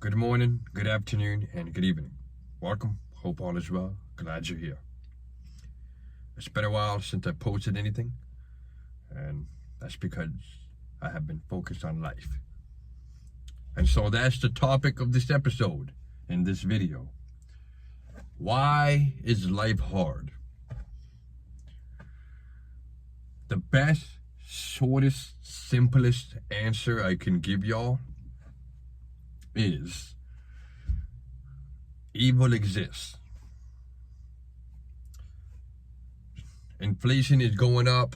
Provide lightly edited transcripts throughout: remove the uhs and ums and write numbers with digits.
Good morning, good afternoon, and good evening. Welcome. Hope all is well. Glad you're here. It's been a while since I posted anything, and that's because I have been focused on life. And so that's the topic of this episode in this video. Why is life hard? The best, shortest, simplest answer I can give y'all is evil exists. Inflation is going up.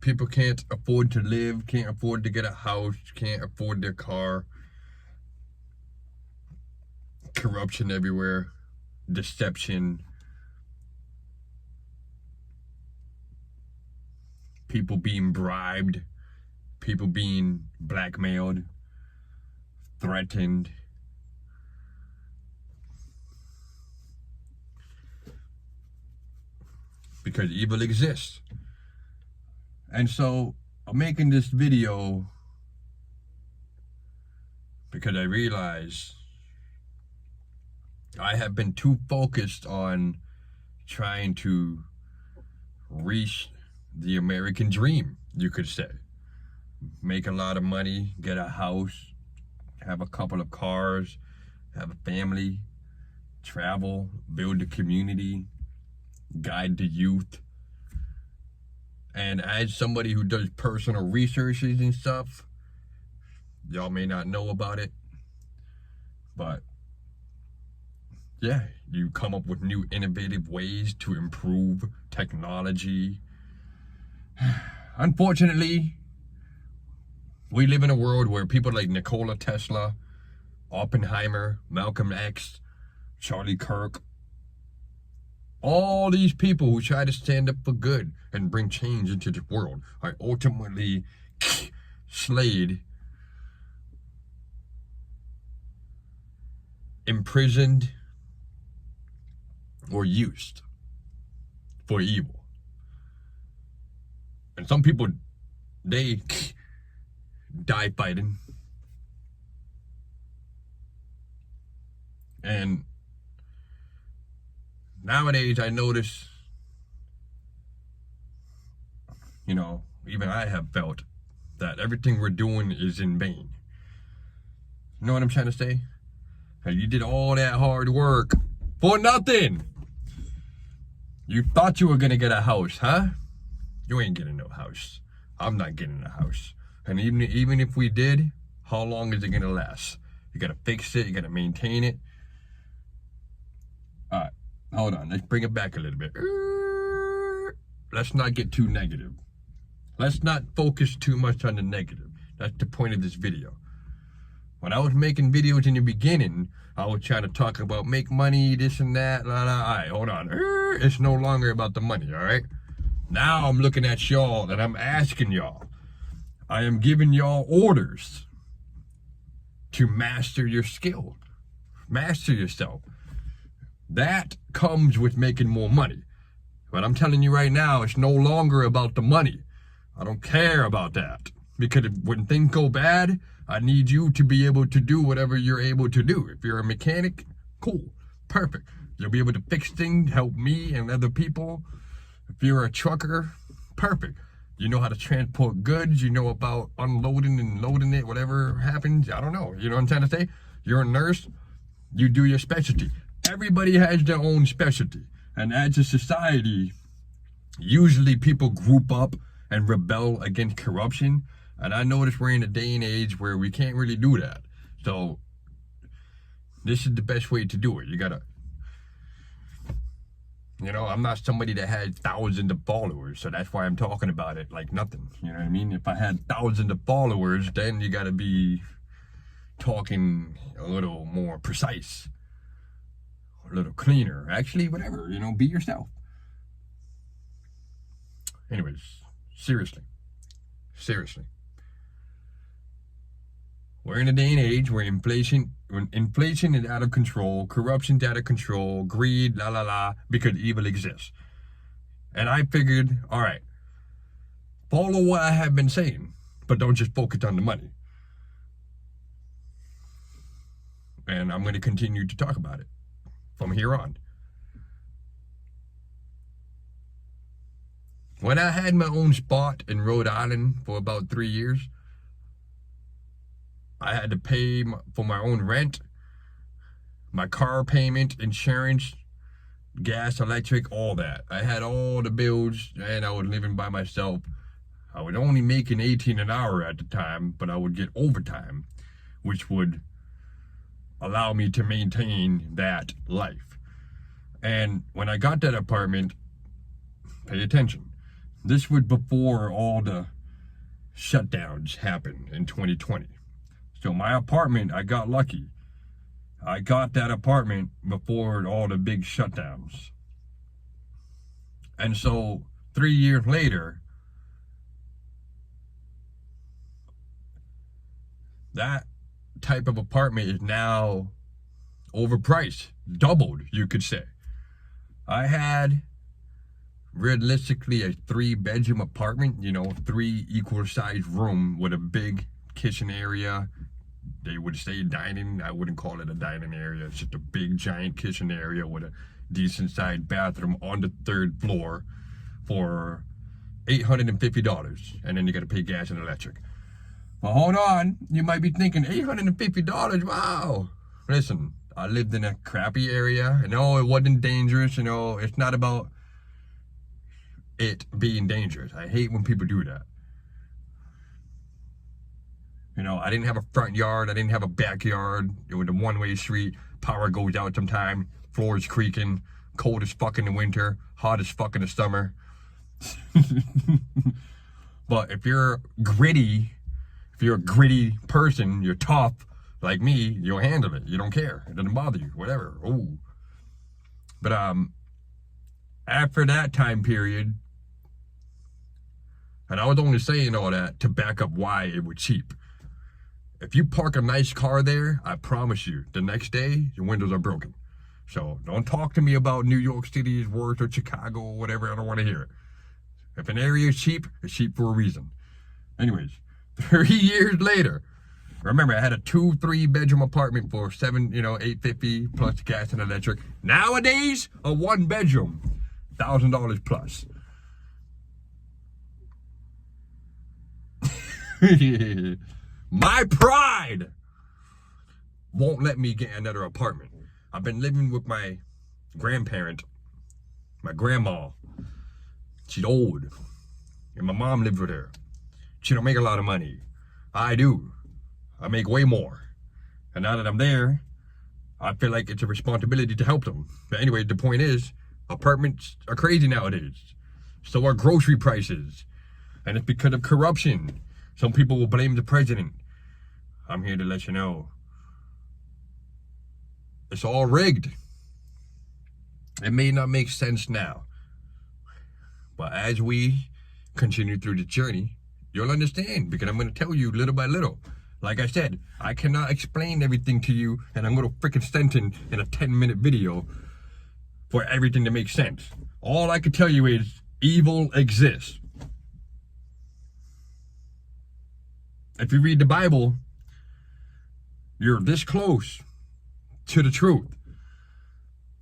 People can't afford to live, can't afford to get a house, can't afford their car. Corruption everywhere, deception, people being bribed, people being blackmailed, threatened. Because evil exists. And so I'm making this video because I realize I have been too focused on trying to reach the American dream, you could say. Make a lot of money, get a house, have a couple of cars, have a family, travel, build a community, guide the youth. And as somebody who does personal researches and stuff, y'all may not know about it, but yeah, you come up with new innovative ways to improve technology. Unfortunately, we live in a world where people like Nikola Tesla, Oppenheimer, Malcolm X, Charlie Kirk, all these people who try to stand up for good and bring change into the world are ultimately slayed, imprisoned, or used for evil. And some people, they die fighting. And nowadays, I notice, even I have felt that everything we're doing is in vain. You know what I'm trying to say? You did all that hard work for nothing. You thought you were going to get a house, huh? You ain't getting no house. I'm not getting a house. And even if we did, how long is it going to last? You got to fix it. You got to maintain it. All right. Hold on, let's bring it back a little bit. Let's not get too negative. Let's not focus too much on the negative. That's the point of this video. When I was making videos in the beginning, I was trying to talk about make money, this and that, la la. All right, hold on. It's no longer about the money, all right? Now I'm looking at y'all and I'm asking y'all. I am giving y'all orders to master your skill. Master yourself. That comes with making more money. But I'm telling you right now, it's no longer about the money. I don't care about that. Because when things go bad, I need you to be able to do whatever you're able to do. If you're a mechanic, cool, perfect. You'll be able to fix things, help me and other people. If you're a trucker, perfect. You know how to transport goods. You know about unloading and loading it, whatever happens. I don't know. You know what I'm trying to say? You're a nurse. You do your specialty. Everybody has their own specialty. And as a society, usually people group up and rebel against corruption. And I notice we're in a day and age where we can't really do that. So this is the best way to do it. You gotta, I'm not somebody that had thousands of followers. So that's why I'm talking about it like nothing. You know what I mean? If I had thousands of followers, then you gotta be talking a little more precise. A little cleaner. Actually, whatever, be yourself. Anyways, seriously. We're in a day and age where inflation is out of control, corruption's out of control, greed, la la la, because evil exists. And I figured, all right, follow what I have been saying, but don't just focus on the money. And I'm going to continue to talk about it from here on. When I had my own spot in Rhode Island for about 3 years, I had to pay for my own rent, my car payment, insurance, gas, electric, all that. I had all the bills, and I was living by myself. I was only making $18 an hour at the time, but I would get overtime, which would allow me to maintain that life. And when I got that apartment, pay attention, this was before all the shutdowns happened in 2020. So my apartment, I got lucky. I got that apartment before all the big shutdowns. And so 3 years later, that type of apartment is now overpriced, doubled, you could say. I had realistically a 3-bedroom apartment, 3 equal sized room with a big kitchen area. They would say dining. I wouldn't call it a dining area. It's just a big giant kitchen area with a decent sized bathroom on the 3rd floor for $850. And then you got to pay gas and electric. Well, hold on. You might be thinking, $850? Wow. Listen, I lived in a crappy area. No, it wasn't dangerous. It's not about it being dangerous. I hate when people do that. I didn't have a front yard. I didn't have a backyard. It was a one-way street. Power goes out sometime. Floors creaking. Cold as fuck in the winter. Hot as fuck in the summer. But if you're gritty, if you're a gritty person, you're tough, like me, you'll handle it. You don't care. It doesn't bother you. Whatever. Oh. But after that time period, and I was only saying all that to back up why it was cheap. If you park a nice car there, I promise you, the next day, your windows are broken. So don't talk to me about New York City is worse or Chicago or whatever. I don't want to hear it. If an area is cheap, it's cheap for a reason. Anyways, 3 years later, remember I had a 2-3-bedroom apartment for $850 plus gas and electric. Nowadays, a 1-bedroom, $1,000 plus. My pride won't let me get another apartment. I've been living with my grandparent, my grandma. She's old, and my mom lives with her. She don't make a lot of money. I do. I make way more. And now that I'm there, I feel like it's a responsibility to help them. But anyway, the point is, apartments are crazy nowadays. So are grocery prices. And it's because of corruption. Some people will blame the president. I'm here to let you know. It's all rigged. It may not make sense now. But as we continue through the journey, you'll understand, because I'm going to tell you little by little. Like I said, I cannot explain everything to you, and I'm going to freaking sentence in a 10-minute video for everything to make sense. All I can tell you is evil exists. If you read the Bible, you're this close to the truth.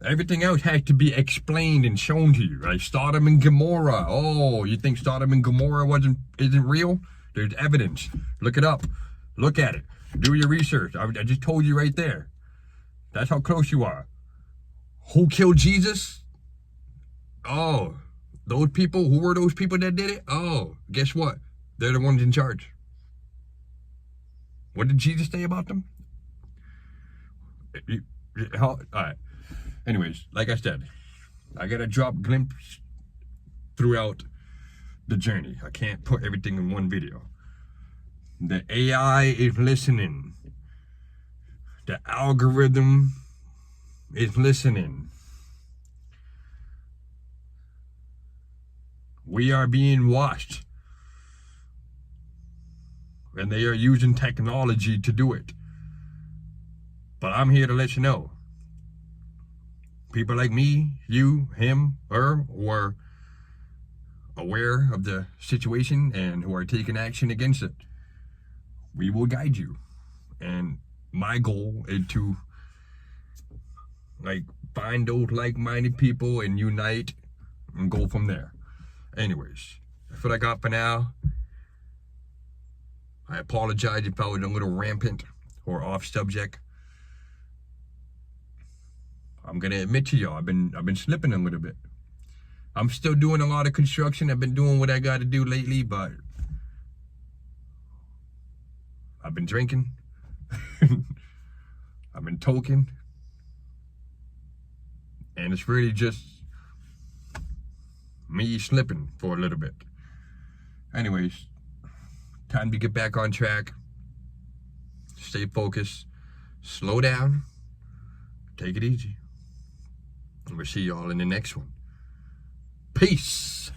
Everything else has to be explained and shown to you. Like Sodom and Gomorrah. Oh, you think Sodom and Gomorrah isn't real? There's evidence. Look it up. Look at it. Do your research. I just told you right there. That's how close you are. Who killed Jesus? Oh, those people. Who were those people that did it? Oh, guess what? They're the ones in charge. What did Jesus say about them? All right. Anyways, like I said, I gotta drop glimpses throughout the journey. I can't put everything in one video. The AI is listening. The algorithm is listening. We are being watched. And they are using technology to do it. But I'm here to let you know. People like me, you, him, her, who are aware of the situation and who are taking action against it, we will guide you. And my goal is to Like, find those like-minded people and unite and go from there. Anyways, that's what I got for now. I apologize if I was a little rampant or off subject. I'm gonna admit to y'all, I've been slipping a little bit. I'm still doing a lot of construction. I've been doing what I got to do lately, but I've been drinking. I've been toking. And it's really just me slipping for a little bit. Anyways, time to get back on track. Stay focused. Slow down. Take it easy. And we'll see y'all in the next one. Peace.